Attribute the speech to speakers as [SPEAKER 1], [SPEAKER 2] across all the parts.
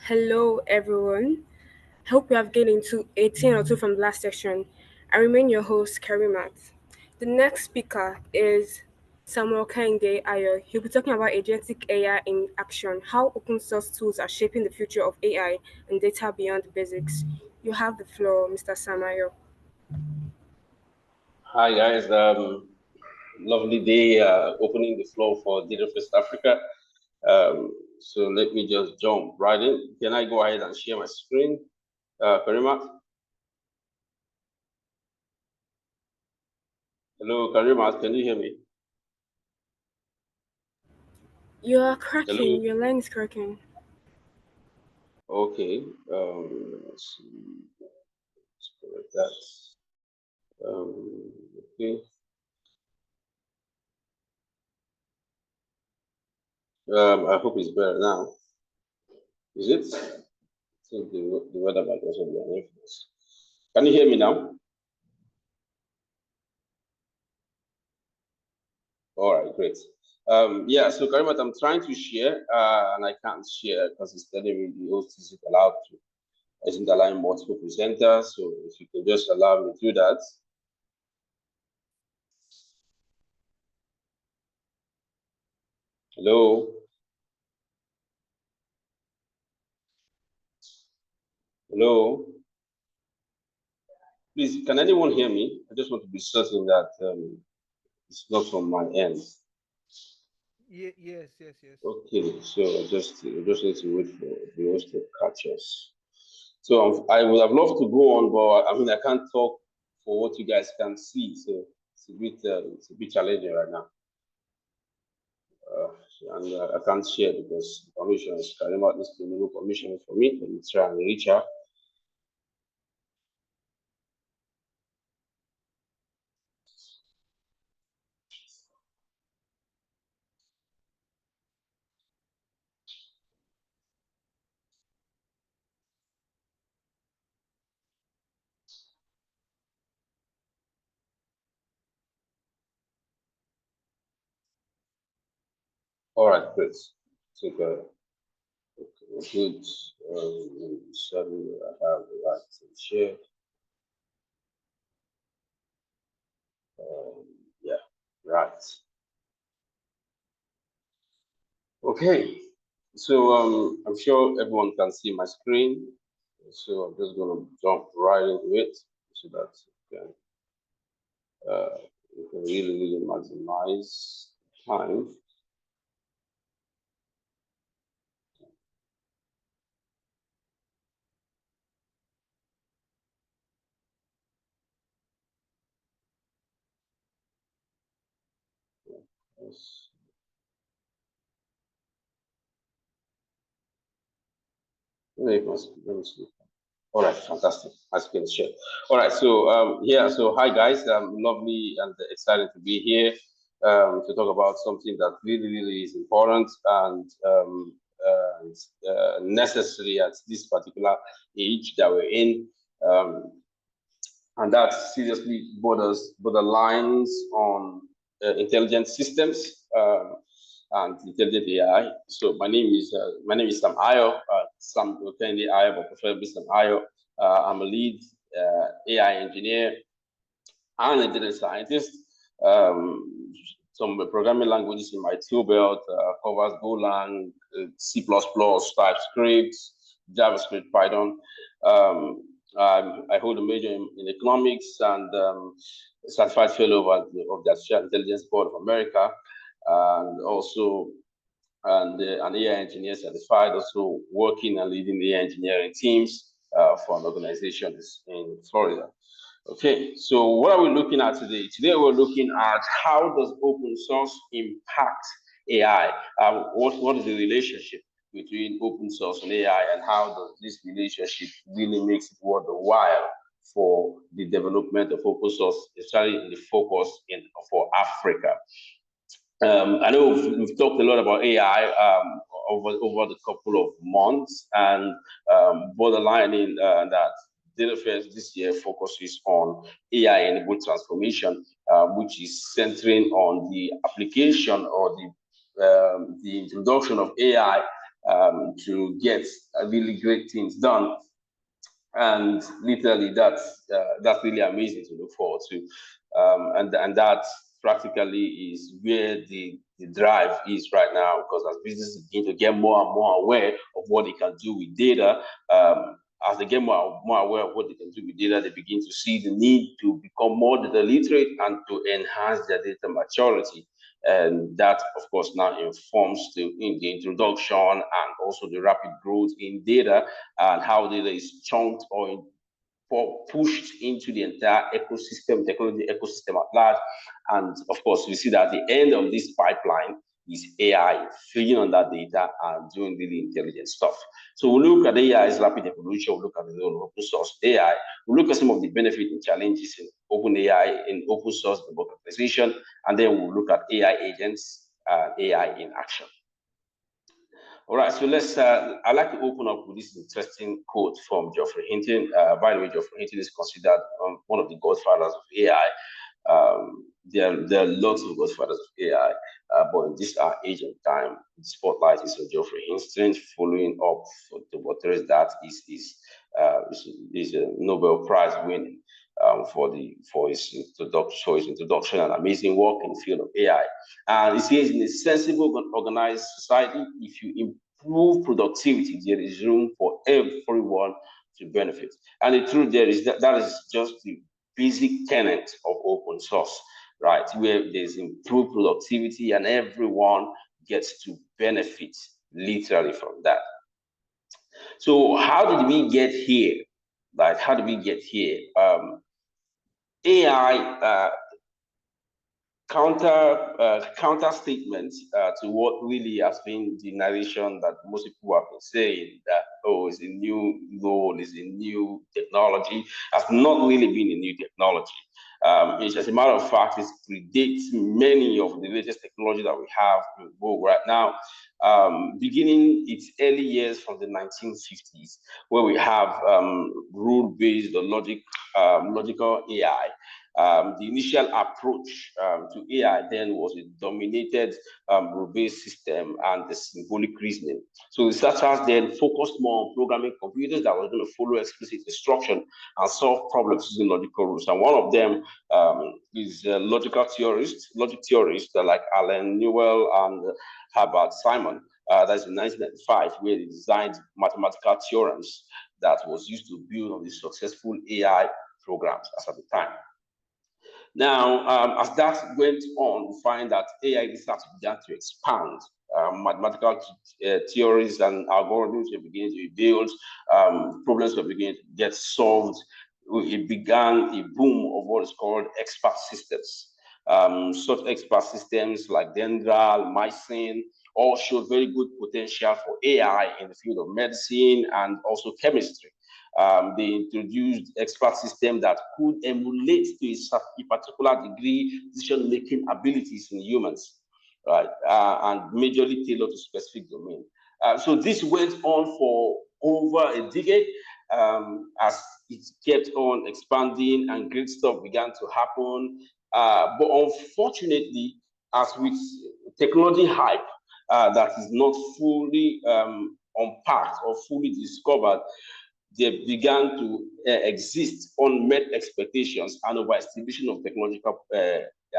[SPEAKER 1] Hello, everyone. Hope you have gained into 18 or 2 from the last section. I remain your host, Karimat. The next speaker is Samuel Kehinde Ayo. He'll be talking about agentic AI in action, how open source tools are shaping the future of AI and data beyond the basics. You have the floor, Mr. Samayo.
[SPEAKER 2] Hi guys, lovely day opening the floor for Data First Africa. So let me just jump right in. Can I go ahead and share my screen, Karima? Hello, Karima, can you hear me?
[SPEAKER 1] You are cracking.
[SPEAKER 2] Hello.
[SPEAKER 1] Your line is cracking.
[SPEAKER 2] Okay. Let's see. Let's correct that. Okay. I hope it's better now. Is it? I think the weather might also be an influence. Can you hear me now? All right, great. Yeah, so Karimat, I'm trying to share, and I can't share because it's telling me the host isn't allowed to. Isn't allowing multiple presenters, so if you can just allow me to do that. Hello? Hello? Please, can anyone hear me? I just want to be certain that it's not from my end.
[SPEAKER 3] Yes.
[SPEAKER 2] Okay, so I just need to wait for the host to catch us. So I would have loved to go on, but I mean I can't talk for what you guys can see, so it's a bit challenging right now. And I can't share because permission is carrying out this no permission for me. Let me try and reach her. All right, great. Take a good study. I have the right to share. Yeah, right. Okay, so I'm sure everyone can see my screen. So I'm just going to jump right into it so that you can really maximize time. Yes. Let me see. All right, fantastic. As you can share. All right, so yeah, so hi guys, lovely and excited to be here to talk about something that really is important and necessary at this particular age that we're in, and that seriously borderlines on intelligent systems. And intelligent AI. So my name is Sam Ayo, Sam Kehinde Ayo, but preferably Sam Ayo. I'm a lead AI engineer and a data scientist. Some programming languages in my tool belt covers Golang, C++, TypeScript, JavaScript, Python. I hold a major in economics and certified fellow of the Artificial Intelligence Board of America, and also an AI engineer certified, also working and leading the engineering teams for an organization in Florida. Okay, so what are we looking at today? Today we're looking at how does open source impact AI? What is the relationship between open source and AI, and how does this relationship really makes it worth the while for the development of open source, especially in the focus for Africa? I know we've talked a lot about AI over the couple of months, and borderlining that Data First this year focuses on AI-enabled transformation, which is centering on the application or the introduction of AI to get really great things done. And literally, that's really amazing to look forward to, and that practically is where the drive is right now. Because as businesses begin to get more and more aware of what they can do with data, as they get more aware of what they can do with data, they begin to see the need to become more data literate and to enhance their data maturity. And that, of course, now informs in the introduction and also the rapid growth in data and how data is chunked or pushed into the entire ecosystem, technology ecosystem at large. And of course, we see that the end of this pipeline is AI feeding on that data and doing really intelligent stuff. So we look at AI's rapid evolution, we look at the role of open source AI, we look at some of the benefits and challenges in open AI, in open source democratization, and then we'll look at AI agents and AI in action. All right, so I'd like to open up with this interesting quote from Geoffrey Hinton. By the way, Geoffrey Hinton is considered one of the godfathers of AI. There are lots of godfathers of AI, but in this agent time, the spotlight is on Geoffrey Hinton. Following up to what there is, that is a Nobel Prize winning for his introduction and amazing work in the field of AI. And it says, in a sensible, organized society, if you improve productivity, there is room for everyone to benefit. And the truth there is that is just the basic tenet of open source, right? Where there's improved productivity and everyone gets to benefit literally from that. So how did we get here? Like, how did we get here? AI counter statement to what really has been the narration that most people have been saying, that it's a new role, it's a new technology, has not really been a new technology. As a matter of fact, it predates many of the latest technology that we have in vogue right now, beginning its early years from the 1950s, where we have rule-based or logical AI. The initial approach to AI then was a dominated rule-based system and the symbolic reasoning. So researchers then focused more on programming computers that were going to follow explicit instruction and solve problems using logical rules. And one of them is logic theorists like Alan Newell and Herbert Simon. That's in 1995, where they designed mathematical theorems that was used to build on the successful AI programs as at the time. Now, as that went on, we find that AI research began to expand. Mathematical theories and algorithms were beginning to be built, problems were beginning to get solved. It began a boom of what is called expert systems. Such expert systems like Dendral, Mycin, all showed very good potential for AI in the field of medicine and also chemistry. They introduced expert systems that could emulate to a particular degree decision-making abilities in humans, right? And majorly tailored to specific domain. So this went on for over a decade as it kept on expanding and great stuff began to happen. But unfortunately, as with technology hype that is not fully unpacked or fully discovered, they began to exist unmet expectations and overestimation of technological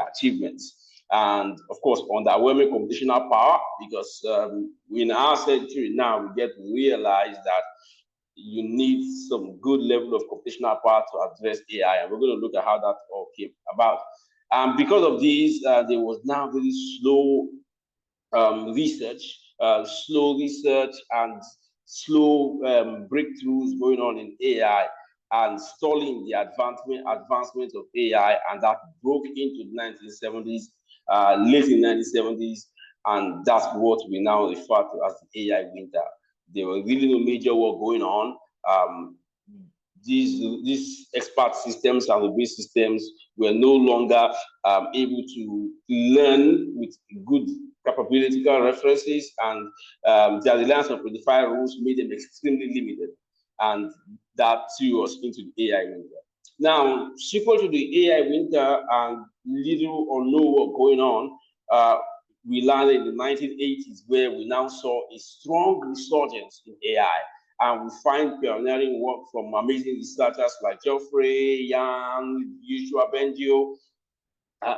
[SPEAKER 2] achievements. And of course, underwhelming computational power, because in our century now, we get to realize that you need some good level of computational power to address AI. And we're going to look at how that all came about. Because of these, there was now very slow research and slow breakthroughs going on in AI and stalling the advancement of AI, and that broke into the 1970s, late in the 1970s, and that's what we now refer to as the AI winter. There were really no major work going on. These expert systems and the base systems were no longer able to learn with good capability references, and their reliance on predefined rules made them extremely limited, and that threw us into the AI winter. Now, sequel to the AI winter and little or no work going on, we landed in the 1980s, where we now saw a strong resurgence in AI. And we find pioneering work from amazing researchers like Geoffrey, Yang, Yoshua Bengio,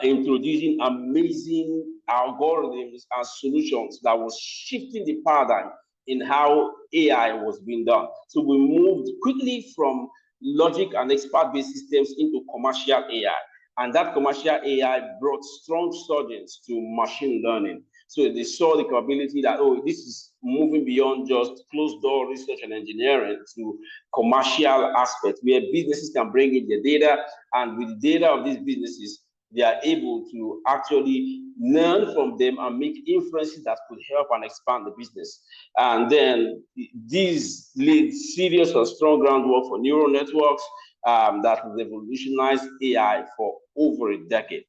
[SPEAKER 2] introducing amazing algorithms and solutions that was shifting the paradigm in how AI was being done. So we moved quickly from logic and expert-based systems into commercial AI. And that commercial AI brought strong surgeons to machine learning. So they saw the capability that, oh, this is moving beyond just closed door research and engineering to commercial aspects where businesses can bring in their data, and with the data of these businesses, they are able to actually learn from them and make inferences that could help and expand the business. And then these laid serious and strong groundwork for neural networks that revolutionized AI for over a decade.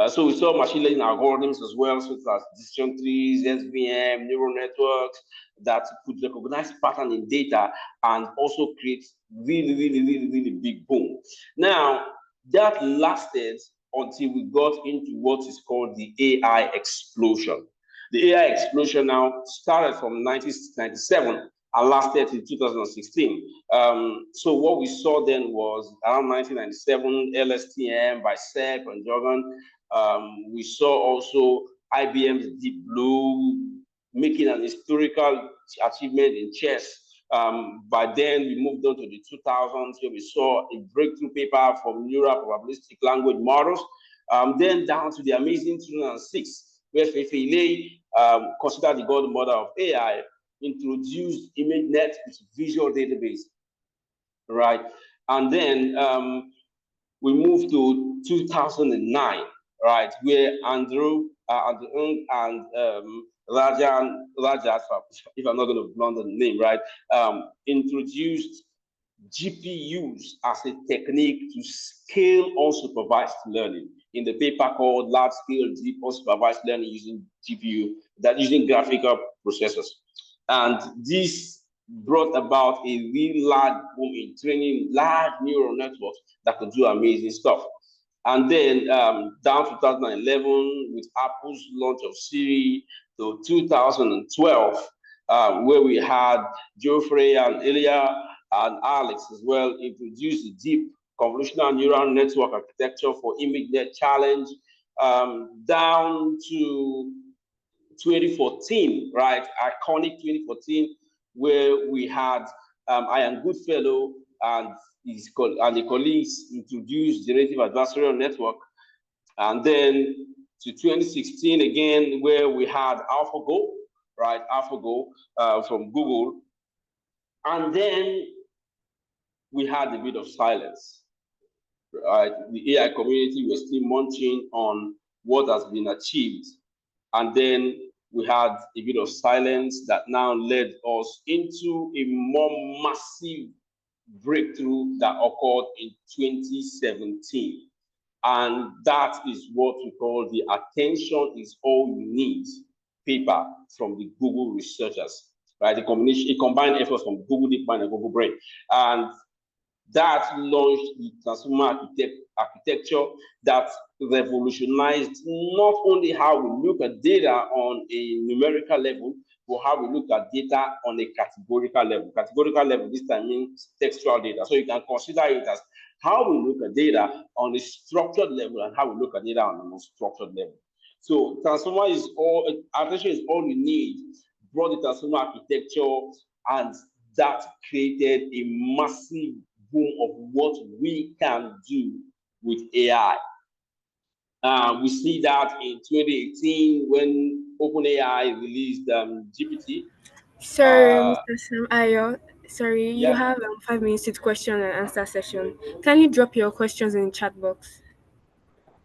[SPEAKER 2] So we saw machine learning algorithms as well, such as decision trees, SVM, neural networks that could recognize pattern in data and also create really big boom. Now, that lasted until we got into what is called the AI explosion. The AI explosion now started from 1997 and lasted till 2016. So what we saw then was around 1997, LSTM by Sepp and Jorgen. We saw also IBM's Deep Blue making an historical achievement in chess. By then, we moved on to the 2000s, where we saw a breakthrough paper from neural probabilistic language models. Then down to the amazing 2006, where Feifei, considered the godmother of AI, introduced ImageNet with visual database, right? And then we moved to 2009, right, where Andrew and Rajat, if I'm not going to blunder the name, right, introduced GPUs as a technique to scale unsupervised learning in the paper called Large-Scale Deep Unsupervised Learning using GPU, that using graphical processors. And this brought about a really large boom in training large neural networks that could do amazing stuff. And then down to 2011, with Apple's launch of Siri, to 2012, where we had Geoffrey and Ilya and Alex as well introduced the deep convolutional neural network architecture for ImageNet Challenge, down to 2014, right? Iconic 2014, where we had Ian Goodfellow and the colleagues introduced generative adversarial network. And then to 2016 again, where we had AlphaGo, right? AlphaGo from Google. And then we had a bit of silence, right? The AI community was still munching on what has been achieved. And then we had a bit of silence that now led us into a more massive breakthrough that occurred in 2017. And that is what we call the attention is all you need paper from the Google researchers, right? A combined effort from Google DeepMind and Google Brain. And that launched the transformer architecture that revolutionized not only how we look at data on a numerical level, but how we look at data on a categorical level. Categorical level this time means textual data. So you can consider it as how we look at data on a structured level and how we look at data on a non-structured level. So transformer is architecture is all you need. Brought the transformer architecture, and that created a massive boom of what we can do with AI. We see that in 2018 when OpenAI released GPT.
[SPEAKER 1] Sorry, Mr. Sam Ayo. Sorry, you
[SPEAKER 2] Yeah.
[SPEAKER 1] have 5 minutes to question and answer session. Can you drop your questions in the chat box?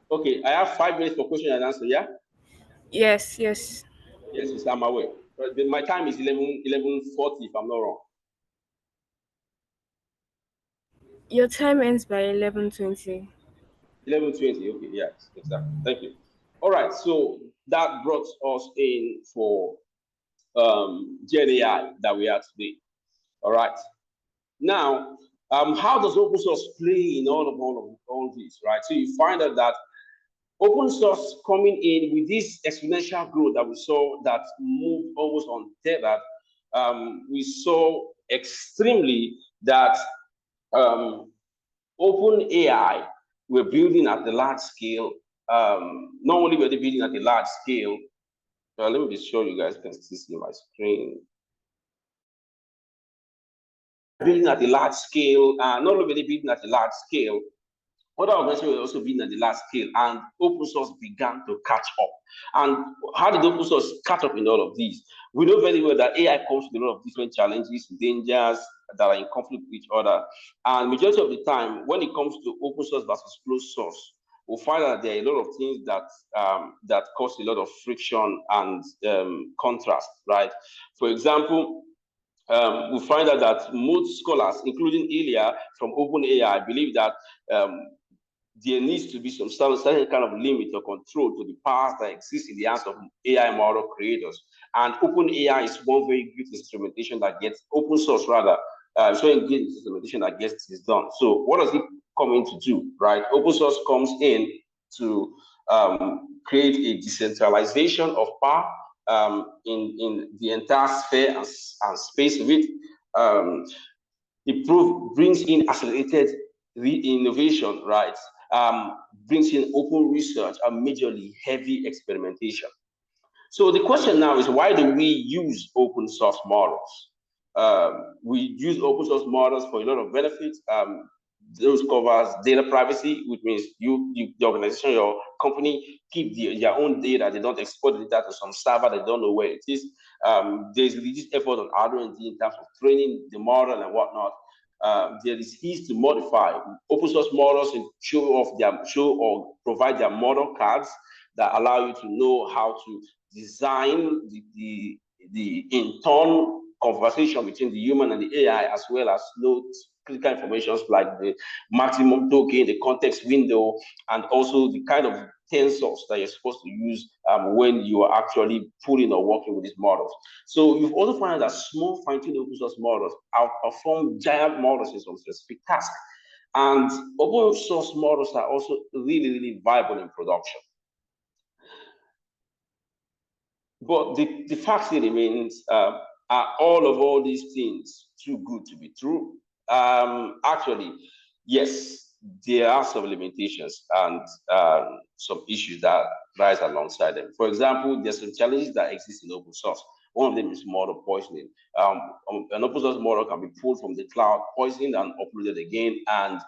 [SPEAKER 2] Okay, I have 5 minutes for question and answer. Yeah.
[SPEAKER 1] Yes, yes.
[SPEAKER 2] Yes, yes, I'm aware. But my time is 11:40 if I'm not wrong.
[SPEAKER 1] Your time ends by 11:20.
[SPEAKER 2] 11:20. Okay, yes, exactly. Thank you. All right, so that brought us in for GenAI that we are today. All right. Now, how does open source play in all of this, right? So you find out that Open source coming in with this exponential growth that we saw that moved almost untethered, we saw extremely that open AI were building at the large scale. Not only were they building at the large scale, let me just show you guys, can still see my screen. Building at a large scale, not only were they building at a large scale, other organizations were also building at the large scale, and open source began to catch up. And how did open source catch up in all of these? We know very well that AI comes with a lot of different challenges, dangers that are in conflict with each other. And majority of the time, when it comes to open source versus closed source, we'll find that there are a lot of things that that cause a lot of friction and contrast, right? For example, we find out that most scholars, including Ilya from OpenAI, believe that there needs to be some certain kind of limit or control to the powers that exist in the hands of AI model creators. And OpenAI is one very good instrumentation that gets open source rather. So good instrumentation that gets this done. So what does it come in to do, right? Open source comes in to create a decentralization of power in the entire sphere and space of it. It brings in accelerated innovation, right? Brings in open research and majorly heavy experimentation. So the question now is, why do we use open source models? We use open source models for a lot of benefits. Those covers data privacy, which means the organization, your company, keep their own data. They don't export the data to some server. They don't know where it is. There's reduced effort on R&D in terms of training the model and whatnot. There is ease to modify. Open source models show or provide their model cards that allow you to know how to design the in-turn conversation between the human and the AI, as well as notes, critical information like the maximum token, the context window, and also the kind of tensors that you're supposed to use when you are actually putting or working with these models. So you've also found that small fine-tuned open source models outperform giant models in some specific tasks. And open source models are also really, really viable in production. But the fact still remains, are all these things too good to be true? Actually, yes, there are some limitations and some issues that rise alongside them. For example, there's some challenges that exist in open source. One of them is model poisoning. An open source model can be pulled from the cloud, poisoned and uploaded again, and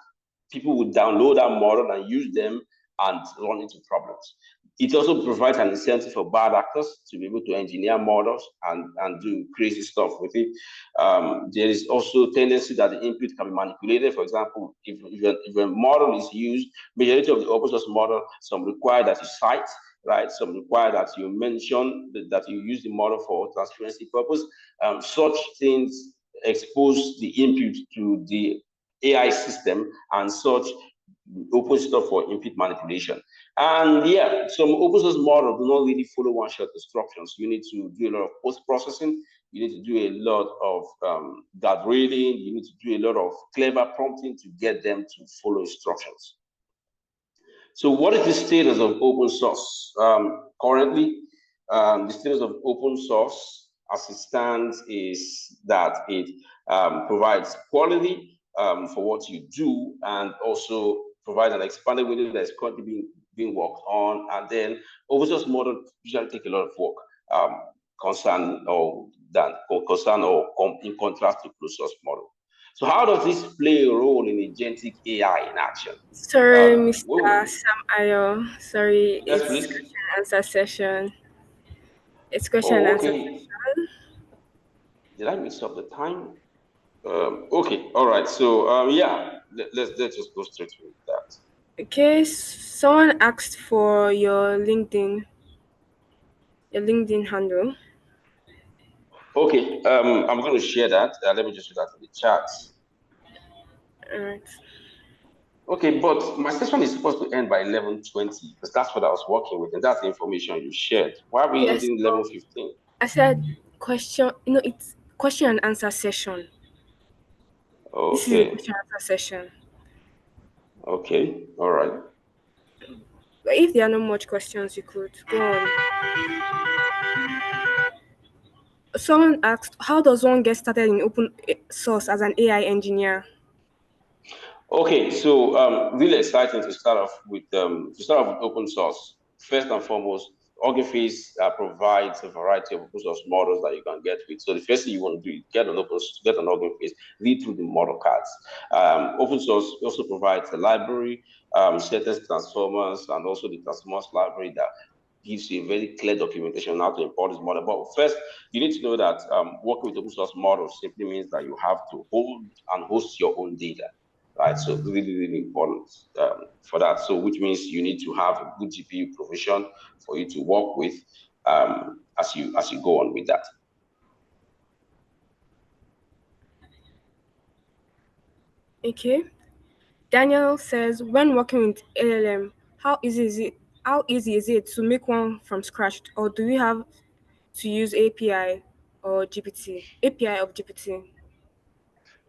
[SPEAKER 2] people would download that model and use them and run into problems. It also provides an incentive for bad actors to be able to engineer models and do crazy stuff with it. There is also a tendency that the input can be manipulated. For example, if a model is used, majority of the open source model, some require that you cite, right? Some require that you mention that you use the model for transparency purpose. Such things expose the input to the AI system, and such open stuff for input manipulation. And yeah, some open source models do not really follow one-shot instructions. You need to do a lot of post-processing. You need to do a lot of that reading. You need to do a lot of clever prompting to get them to follow instructions. So what is the status of open source? Currently, the status of open source as it stands is that it provides quality for what you do, and also provide an expanded window that is currently being worked on. And then open source model usually take a lot of work, in contrast to closed source model. So how does this play a role in agentic AI in action?
[SPEAKER 1] Sorry, Mr. Sam Ayo. Sorry,
[SPEAKER 2] Yes,
[SPEAKER 1] it's
[SPEAKER 2] please.
[SPEAKER 1] question and answer session. It's question and
[SPEAKER 2] Oh,
[SPEAKER 1] answer
[SPEAKER 2] okay.
[SPEAKER 1] session.
[SPEAKER 2] Did I mix up the time? Okay, all right. So yeah, let's just go straight with that.
[SPEAKER 1] Okay, someone asked for your LinkedIn handle.
[SPEAKER 2] Okay, I'm going to share that. Let me just do that in the chat.
[SPEAKER 1] All right.
[SPEAKER 2] Okay, but my session is supposed to end by 11:20 because that's what I was working with, and that's the information you shared. Why are we
[SPEAKER 1] Yes,
[SPEAKER 2] ending
[SPEAKER 1] but
[SPEAKER 2] 11:15?
[SPEAKER 1] I said question. It's question and answer session. This is a
[SPEAKER 2] Okay,
[SPEAKER 1] question and answer session.
[SPEAKER 2] okay, all right.
[SPEAKER 1] But if there are not much questions, you could go on. Someone asked, how does one get started in open source as an AI engineer?
[SPEAKER 2] Okay, so really exciting to start off with. Open source. First and foremost, Hugging Face provides a variety of open source models that you can get with. So the first thing you want to do is get an Hugging Face, read through the model cards. Open source also provides a library, certain transformers, and also the transformers library that gives you a very clear documentation on how to import this model. But first, you need to know that working with open source models simply means that you have to hold and host your own data, right? So really, really important for that. So which means you need to have a good GPU provision for you to work with as you go on with that.
[SPEAKER 1] Okay. Daniel says, when working with LLM, how easy is it to make one from scratch, or do we have to use API of GPT?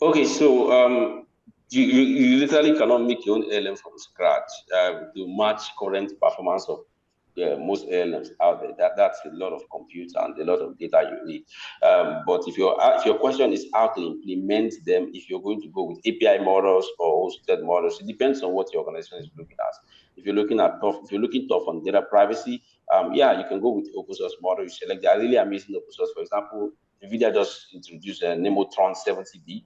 [SPEAKER 2] Okay, so you literally cannot make your own LM from scratch to match current performance of most LMs out there. That's a lot of compute and a lot of data you need. But if your question is how to implement them, if you're going to go with API models or hosted models, it depends on what your organization is looking at. If you're looking tough on data privacy, yeah, you can go with open source model. You select the really amazing open source. For example, NVIDIA just introduced a Nemotron 70B,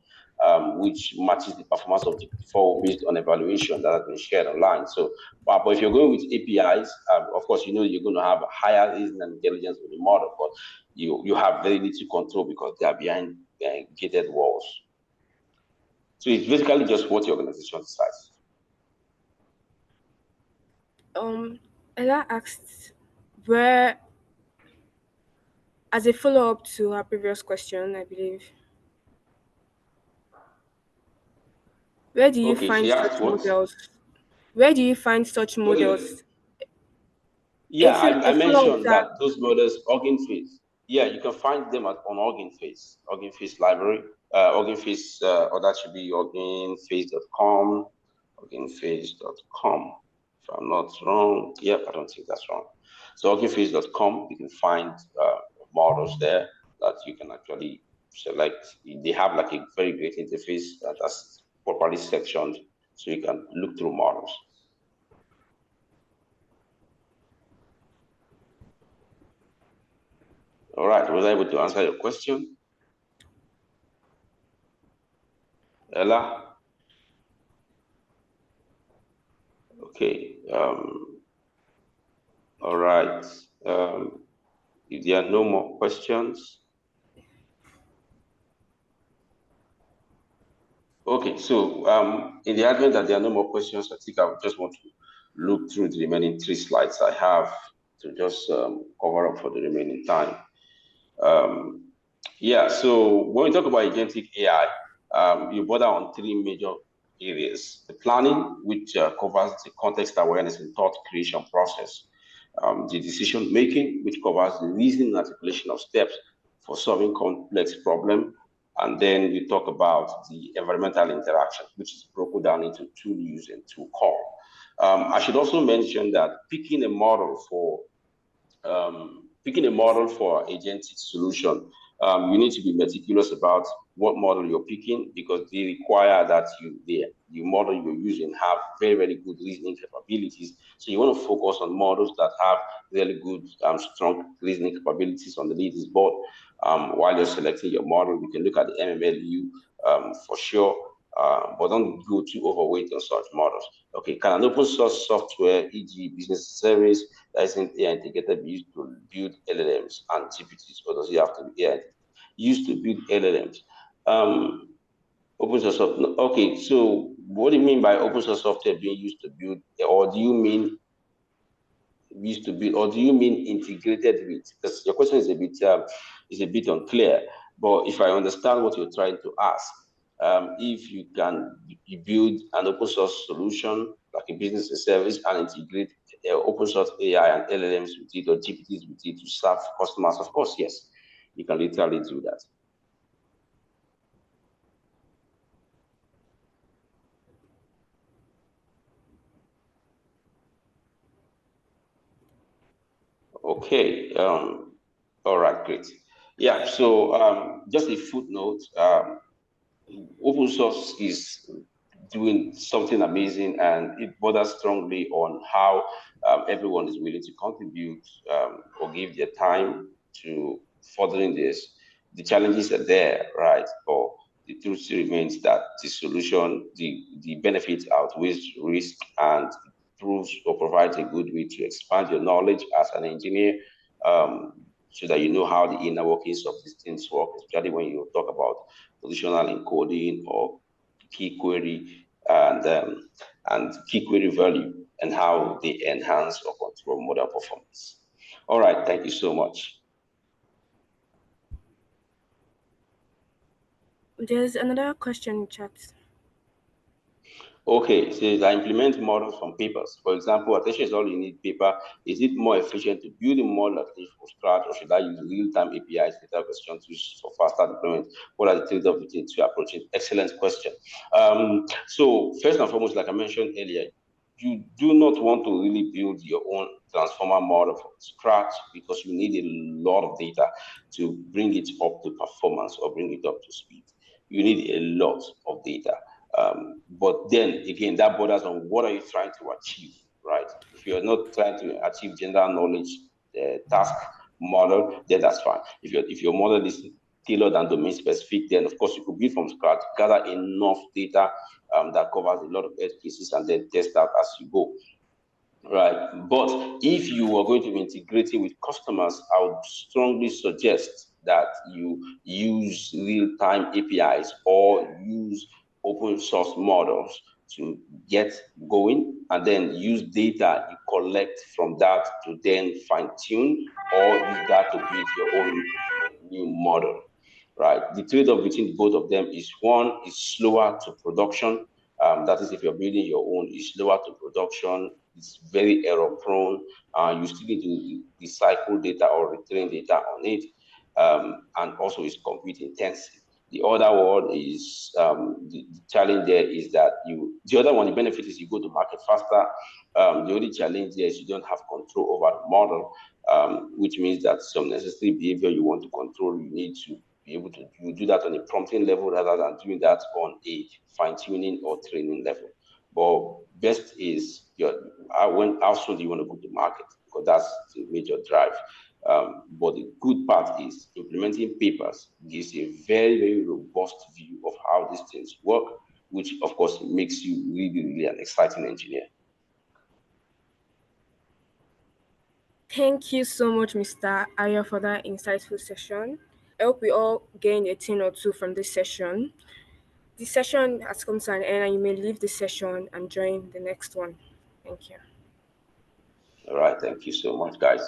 [SPEAKER 2] which matches the performance of the 4 based on evaluation that has been shared online. So, but if you're going with APIs, of course, you know you're going to have a higher reason and intelligence with the model, but you have very little control because they are behind gated walls. So it's basically just what your organization decides.
[SPEAKER 1] Ella asked, where, as a follow-up to her previous question, I believe, where do you
[SPEAKER 2] Okay,
[SPEAKER 1] find
[SPEAKER 2] she
[SPEAKER 1] such
[SPEAKER 2] asked what?
[SPEAKER 1] models? Where do you find such
[SPEAKER 2] What do you,
[SPEAKER 1] models?
[SPEAKER 2] Yeah,
[SPEAKER 1] A
[SPEAKER 2] I
[SPEAKER 1] follow-up
[SPEAKER 2] mentioned
[SPEAKER 1] to her.
[SPEAKER 2] that those models, Organ Face. Yeah, you can find them on Organ Face library. Organ Face, or that should be organface.com, organface.com. If I'm not wrong, yep, I don't think that's wrong. So organface.com, you can find models there that you can actually select. They have like a very great interface that's properly sectioned, so you can look through models. All right, was I able to answer your question, Ella? Okay. All right. If there are no more questions. Okay, so in the event that there are no more questions, I think I just want to look through the remaining 3 slides I have to just cover up for the remaining time. Yeah, so when we talk about agentic AI, you border on 3 major areas. The planning, which covers the context awareness and thought creation process. The decision making, which covers the reasoning and articulation of steps for solving complex problem. And then we talk about the environmental interaction, which is broken down into tool use and tool call. I should also mention that picking a model for agentic solution, you need to be meticulous about what model you're picking because they require that the model you're using have very, very good reasoning capabilities. So you want to focus on models that have really good, strong reasoning capabilities on the leaders board. While you're selecting your model, you can look at the MMLU for sure, but don't go too overweight on such models. Okay, can an open source software, e.g., business service, that isn't AI integrated, be used to build LLMs and GPTs, or does it have to be AI used to build LLMs? Open source software. Okay, so what do you mean by open source software being used to build, or do you mean used to build, or do you mean integrated with? Because your question is a bit unclear. But if I understand what you're trying to ask, if you build an open source solution like a business service and integrate open source AI and LLMs with it or GPTs with it to serve customers, of course, yes, you can literally do that. Okay. All right. Great. Yeah. So just a footnote. Open source is doing something amazing, and it borders strongly on how everyone is willing to contribute or give their time to furthering this. The challenges are there, right? But the truth still remains that the solution, the benefits outweighs risk, and proves or provides a good way to expand your knowledge as an engineer, so that you know how the inner workings of these things work, especially when you talk about positional encoding or key query and key query value, and how they enhance or control model performance. All right, thank you so much.
[SPEAKER 1] There's another question in chat.
[SPEAKER 2] Okay, so I implement models from papers. For example, attention is all you need paper. Is it more efficient to build a model at least from scratch, or should I use real-time APIs, data question tools for faster deployment? What are the trade-offs between two approaches? Excellent question. So first and foremost, like I mentioned earlier, you do not want to really build your own transformer model from scratch, because you need a lot of data to bring it up to performance or bring it up to speed. You need a lot of data. But then again, that borders on what are you trying to achieve, right? If you're not trying to achieve general knowledge task model, then that's fine. If your model is tailored and domain specific, then of course you could build from scratch, gather enough data that covers a lot of edge cases, and then test out as you go. Right. But if you are going to be integrating with customers, I would strongly suggest that you use real-time APIs or use open source models to get going, and then use data you collect from that to then fine-tune or use that to build your own new model. Right. The trade-off between both of them is, one is slower to production. That is, if you're building your own, it's slower to production. It's very error prone. You still need to recycle data or retrain data on it, and also it's compute intensive. The other one is the challenge there is that the other one, the benefit is you go to market faster. The only challenge there is you don't have control over the model, which means that some necessary behavior you want to control, you need to be able to do that on a prompting level rather than doing that on a fine-tuning or training level. But best is how soon do you want to go to market, because that's the major drive. But the good part is implementing papers gives a very, very robust view of how these things work, which of course makes you really, really an exciting engineer.
[SPEAKER 1] Thank you so much, Mr. Ayo, for that insightful session. I hope we all gained a thing or two from this session. The session has come to an end, and you may leave the session and join the next one. Thank you.
[SPEAKER 2] All right, thank you so much, guys.